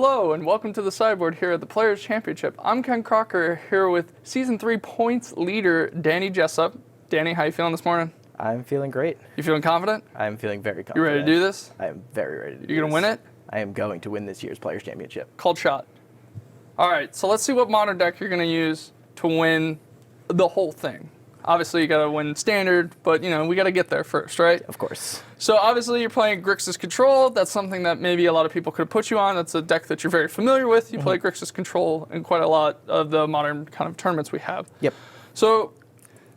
Hello and welcome to the sideboard here at the Players Championship. I'm Ken Crocker here with Season 3 points leader Danny Jessup. Danny, how you feeling this morning? I'm feeling great. You feeling confident? I'm feeling very confident. You ready to do this? I am very ready to do this. You gonna win it? I am going to win this year's Players Championship. Called shot. Alright, so let's see what modern deck you're gonna use to win the whole thing. Obviously you gotta win standard, but you know, we gotta get there first, right? Of course. So obviously you're playing Grixis Control. That's something that maybe a lot of people could have put you on. That's a deck that you're very familiar with. You play Grixis Control in quite a lot of the modern kind of tournaments we have. Yep. So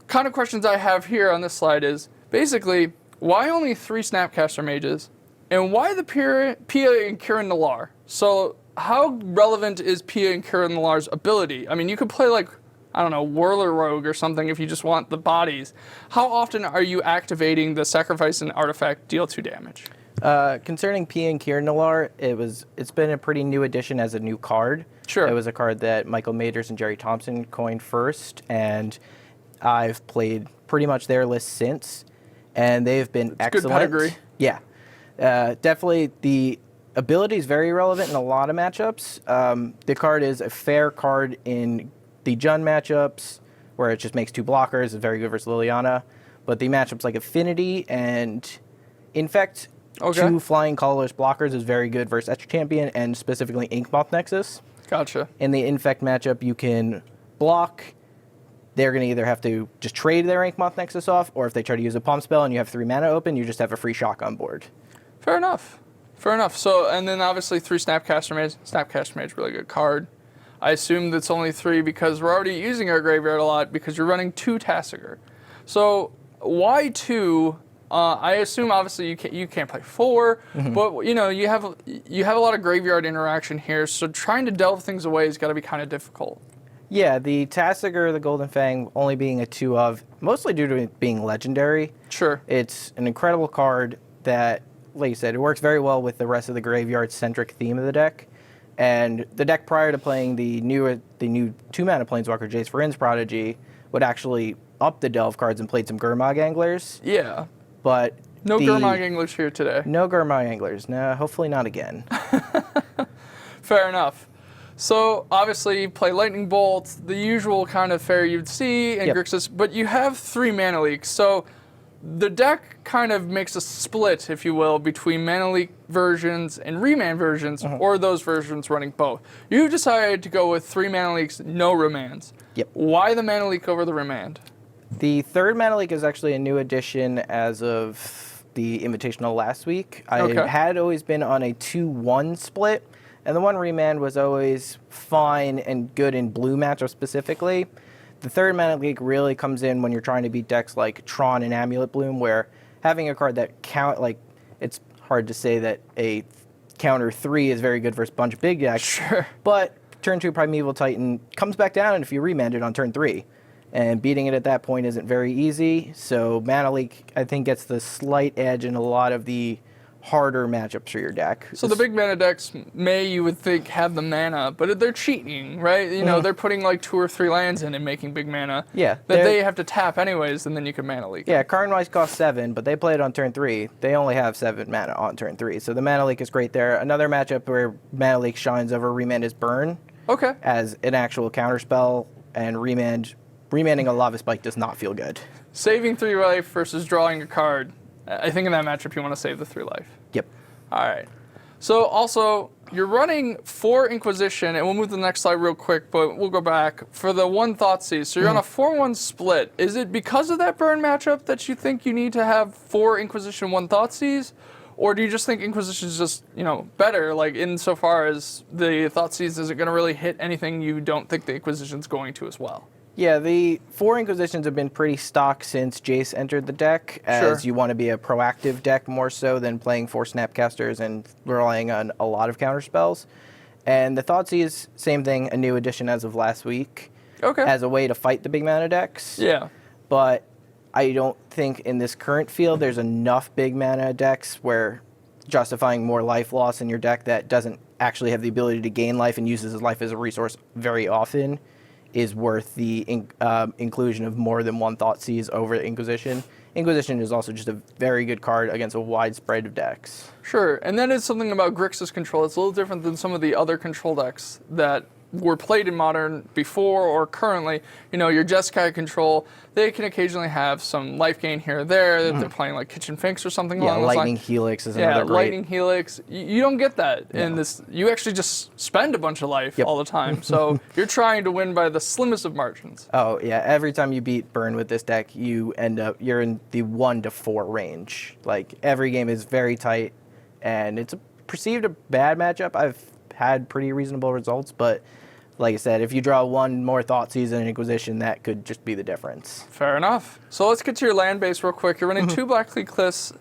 kind of questions I have here on this slide is basically why only 3 Snapcaster Mages and why the Pia and Kieran Nalaar? So how relevant is Pia and Kieran Nalaar's ability? I mean, you could play like, I don't know, Whirler Rogue or something if you just want the bodies. How often are you activating the Sacrifice and Artifact deal 2 damage? Concerning P and Kieran Nalaar, it's been a pretty new addition as a new card. Sure. It was a card that Michael Majors and Jerry Thompson coined first, and I've played pretty much their list since, and they've been excellent. Good pedigree. Yeah. Definitely the ability is very relevant in a lot of matchups. The card is a fair card in the Jund matchups, where it just makes 2 blockers, is very good versus Liliana. But the matchups like Affinity and Infect, 2 flying colorless blockers, is very good versus Etch Champion, and specifically Inkmoth Nexus. Gotcha. In the Infect matchup, you can block. They're going to either have to just trade their Inkmoth Nexus off, or if they try to use a Palm Spell and you have 3 mana open, you just have a free shock on board. Fair enough. Fair enough. So, and then obviously 3 Snapcaster Mage. Snapcaster Mage, really good card. I assume that's only 3 because we're already using our graveyard a lot because you're running 2 Tasigur. So why 2? I assume obviously you can't play 4, but you know you have a lot of graveyard interaction here. So trying to delve things away has got to be kind of difficult. Yeah, the Tasigur, the Golden Fang, only being a 2 of, mostly due to it being legendary. Sure. It's an incredible card that, like you said, it works very well with the rest of the graveyard-centric theme of the deck. And the deck prior to playing the new 2-mana Planeswalker, Jace Vryn's Prodigy, would actually up the delve cards and played some Gurmag Anglers. Yeah. But no Gurmag Anglers here today. No Gurmag Anglers. No, hopefully not again. Fair enough. So obviously you play Lightning Bolt, the usual kind of fare you'd see in Grixis, but you have 3 mana leaks. So the deck kind of makes a split, if you will, between mana leak versions and remand versions, or those versions running both. You've decided to go with 3 mana leaks, no remands. Yep. Why the mana leak over the remand? The 3rd mana leak is actually a new addition as of the Invitational last week. I had always been on a 2-1 split, and the 1 remand was always fine and good in blue matchups specifically. The 3rd mana leak really comes in when you're trying to beat decks like Tron and Amulet Bloom, where having a card that it's hard to say that a counter 3 is very good versus a bunch of big decks. Sure. But turn 2 Primeval Titan comes back down if you remand it on turn 3. And beating it at that point isn't very easy. So mana leak, I think, gets the slight edge in a lot of the harder matchups for your deck. So the big mana decks you would think, have the mana, but they're cheating, right? You know, they're putting like 2 or 3 lands in and making big mana. Yeah. That they have to tap anyways, and then you can mana leak. Yeah, Karnwise costs 7, but they play it on turn 3. They only have 7 mana on turn 3, so the mana leak is great there. Another matchup where mana leak shines over remand is Burn. Okay. As an actual counterspell, and remanding a Lava Spike does not feel good. Saving 3 life versus drawing a card. I think in that matchup you want to save the 3 life. Yep. All right. So also, you're running 4 Inquisition, and we'll move to the next slide real quick, but we'll go back for the 1 Thoughtseize. So you're on a 4-1 split. Is it because of that Burn matchup that you think you need to have 4 Inquisition, 1 Thoughtseize? Or do you just think Inquisition is just, you know, better, like insofar as the Thoughtseize isn't going to really hit anything you don't think the Inquisition's going to as well? Yeah, the 4 Inquisitions have been pretty stock since Jace entered the deck, as you want to be a proactive deck more so than playing 4 Snapcasters and relying on a lot of counterspells. And the Thoughtseize, same thing, a new addition as of last week, as a way to fight the big mana decks. Yeah. But I don't think in this current field there's enough big mana decks where justifying more life loss in your deck that doesn't actually have the ability to gain life and uses life as a resource very often is worth the inclusion of more than 1 Thoughtseize over Inquisition. Inquisition is also just a very good card against a wide spread of decks. Sure, and that is something about Grixis control. It's a little different than some of the other control decks that were played in Modern before or currently. You know, your Jeskai control, they can occasionally have some life gain here or there that they're playing like Kitchen Finks or something along those lines. Lightning Helix is another great. Lightning Helix. You don't get that in this. You actually just spend a bunch of life all the time. So you're trying to win by the slimmest of margins. Oh, yeah. Every time you beat Burn with this deck, you're in the 1 to 4 range. Like, every game is very tight, and it's perceived a bad matchup. I've had pretty reasonable results, but like I said, if you draw one more Thoughtseize and Inquisition, that could just be the difference. Fair enough. So let's get to your land base real quick. You're running 2 Blackcleave Cliffs,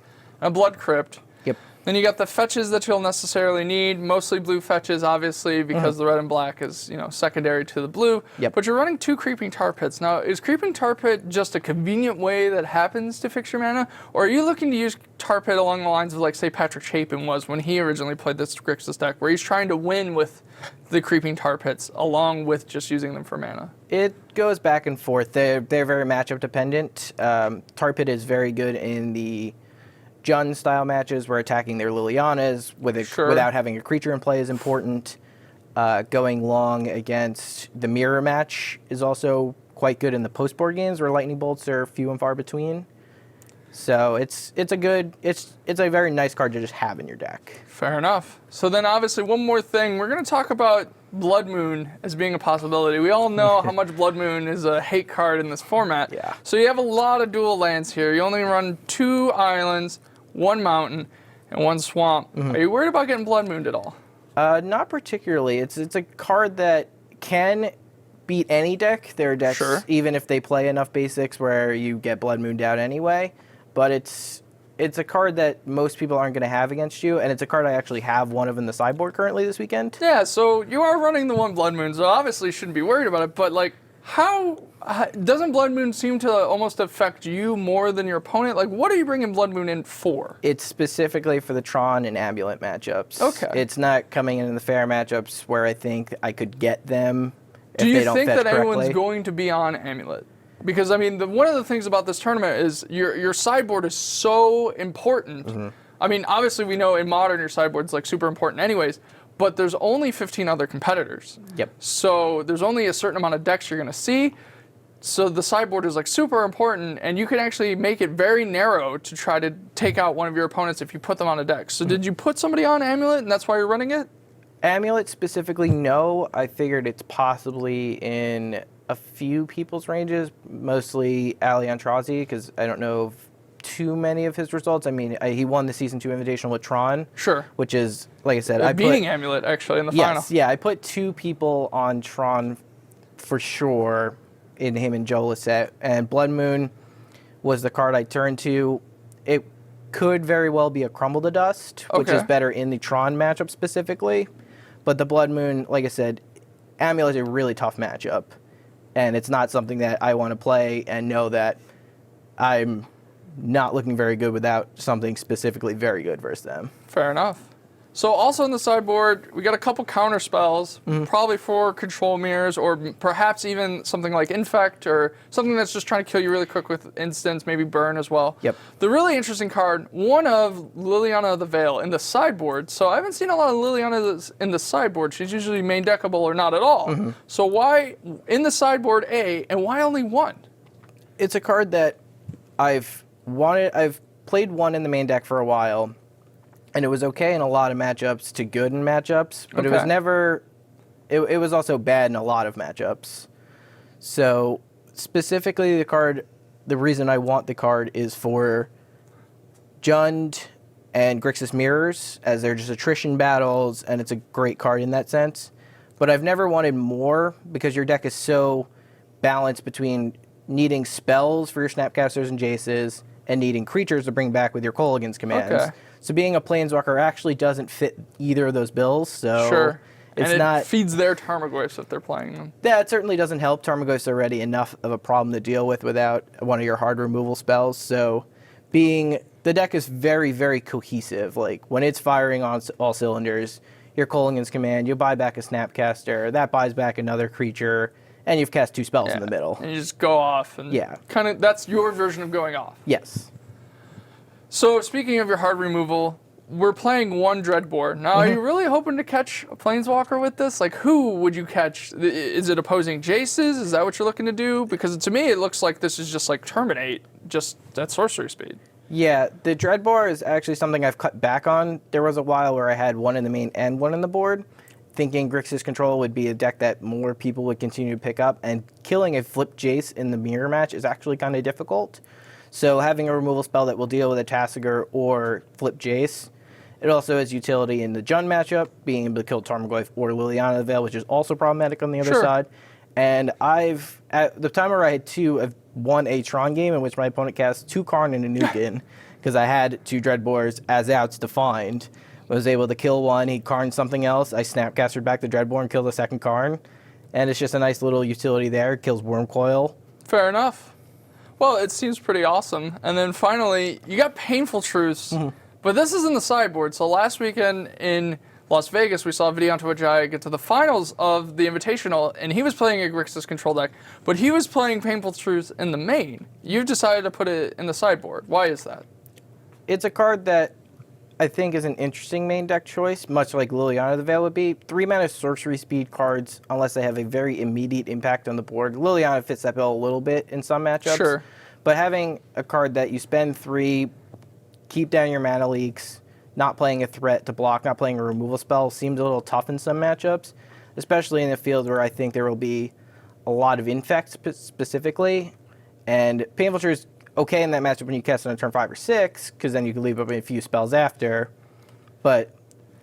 a Blood Crypt. Yep. Then you got the fetches that you'll necessarily need, mostly blue fetches, obviously, because the red and black is, secondary to the blue. Yep. But you're running 2 Creeping Tar Pits. Now, is Creeping Tar Pit just a convenient way that happens to fix your mana? Or are you looking to use Tar Pit along the lines of, like, say, Patrick Chapin was when he originally played this Grixis deck, where he's trying to win with the Creeping Tar Pits along with just using them for mana? It goes back and forth. They're very matchup dependent. Tar Pit is very good in the Jund style matches where attacking their Lilianas without having a creature in play is important. Going long against the mirror match is also quite good in the post board games where lightning bolts are few and far between. So it's a very nice card to just have in your deck. Fair enough. So then obviously one more thing, we're going to talk about Blood Moon as being a possibility. We all know how much Blood Moon is a hate card in this format. Yeah. So you have a lot of dual lands here. You only run 2 islands, 1 mountain, and 1 swamp. Are you worried about getting Blood Mooned at all? Not particularly. It's a card that can beat any deck. There are decks, even if they play enough basics, where you get Blood Mooned out anyway. But it's a card that most people aren't going to have against you, and it's a card I actually have one of in the sideboard currently this weekend. Yeah, so you are running the 1 Blood Moon, so obviously you shouldn't be worried about it, but like, how doesn't Blood Moon seem to almost affect you more than your opponent? Like, what are you bringing Blood Moon in for? It's specifically for the Tron and Amulet matchups. Okay. It's not coming in the fair matchups where I think I could get them if Do they you don't think fetch that correctly. anyone's going to be on Amulet? Because, I mean, one of the things about this tournament is your sideboard is so important. I mean, obviously we know in Modern your sideboard's like super important anyways, but there's only 15 other competitors. Yep. So there's only a certain amount of decks you're going to see. So the sideboard is like super important, and you can actually make it very narrow to try to take out one of your opponents if you put them on a deck. So did you put somebody on Amulet, and that's why you're running it? Amulet specifically, no. I figured it's possibly in a few people's ranges, mostly Ali Antrazi, because I don't know of too many of his results. I mean, he won the Season 2 Invitational with Tron. Sure. Which is, like I said, beating Amulet, actually, in the final. Yeah, I put 2 people on Tron for sure in him and Joe Lisette, and Blood Moon was the card I turned to. It could very well be a Crumble to Dust, which is better in the Tron matchup specifically, but the Blood Moon, like I said, Amulet is a really tough matchup, and it's not something that I want to play and know that I'm not looking very good without something specifically very good versus them. Fair enough. So also in the sideboard, we got a couple counter spells, probably for control mirrors, or perhaps even something like Infect, or something that's just trying to kill you really quick with instants, maybe Burn as well. Yep. The really interesting card, one of Liliana of the Veil in the sideboard. So I haven't seen a lot of Liliana in the sideboard. She's usually main deckable or not at all. So why in the sideboard A, and why only 1? It's a card that I've played 1 in the main deck for a while, and it was okay in a lot of matchups to good in matchups, but it was never, it was also bad in a lot of matchups. So specifically the reason I want the card is for Jund and Grixis Mirrors, as they're just attrition battles, and it's a great card in that sense. But I've never wanted more, because your deck is so balanced between needing spells for your Snapcasters and Jaces, and needing creatures to bring back with your Kolaghan's commands. Okay. So being a Planeswalker actually doesn't fit either of those bills. So it's and not. It feeds their Tarmogoyfs if they're playing them. That certainly doesn't help. Tarmogoyf's already enough of a problem to deal with without one of your hard removal spells. So the deck is very, very cohesive. Like when it's firing on all cylinders, your Kolaghan's command, you buy back a Snapcaster, that buys back another creature, And you've cast 2 spells in the middle. And you just go off. And kind of, that's your version of going off. Yes. So speaking of your hard removal, we're playing 1 Dreadbore. Now, are you really hoping to catch a Planeswalker with this? Like, who would you catch? Is it opposing Jaces? Is that what you're looking to do? Because to me, it looks like this is just like Terminate, just at sorcery speed. Yeah, the Dreadbore is actually something I've cut back on. There was a while where I had 1 in the main and 1 in the board, thinking Grixis Control would be a deck that more people would continue to pick up, and killing a flip Jace in the mirror match is actually kind of difficult. So having a removal spell that will deal with a Tasigur or flip Jace. It also has utility in the Jund matchup, being able to kill Tarmogoyf or Liliana the Veil, which is also problematic on the other side. And at the time where I had 2, I've won a Tron game in which my opponent cast 2 Karn and a Nukin, because I had 2 Dreadbores as outs defined. I was able to kill one, he Karned something else, I Snapcastered back the Dreadbore and killed the second Karn. And it's just a nice little utility there, kills Wormcoil. Fair enough. Well, it seems pretty awesome. And then finally, you got Painful Truths. But this is in the sideboard. So last weekend in Las Vegas, we saw Vidianto Ajay get to the finals of the Invitational, and he was playing a Grixis control deck, but he was playing Painful Truths in the main. You've decided to put it in the sideboard. Why is that? It's a card that I think is an interesting main deck choice, much like Liliana the Veil would be. 3-mana sorcery speed cards, unless they have a very immediate impact on the board. Liliana fits that bill a little bit in some matchups. Sure. But having a card that you spend 3, keep down your mana leaks, not playing a threat to block, not playing a removal spell seems a little tough in some matchups, especially in a field where I think there will be a lot of infect specifically. And Painful Truth is okay in that matchup when you cast on turn 5 or 6, because then you can leave up a few spells after. But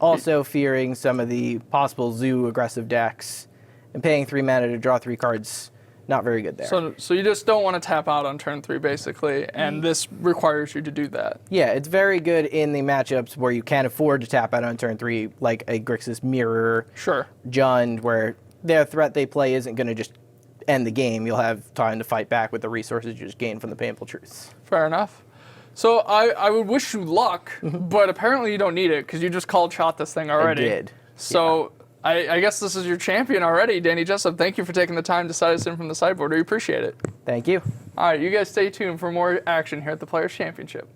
also fearing some of the possible Zoo aggressive decks and paying 3 mana to draw 3 cards. Not very good there. So you just don't want to tap out on turn 3, basically, and this requires you to do that. Yeah, it's very good in the matchups where you can't afford to tap out on turn 3, like a Grixis Mirror, Jund, where their threat they play isn't going to just end the game. You'll have time to fight back with the resources you just gained from the Painful Truths. Fair enough. So I would wish you luck, but apparently you don't need it, because you just called shot this thing already. I did. So I guess this is your champion already, Danny Jessup. Thank you for taking the time to set us in from the sideboard. We appreciate it. Thank you. All right, you guys stay tuned for more action here at the Players' Championship.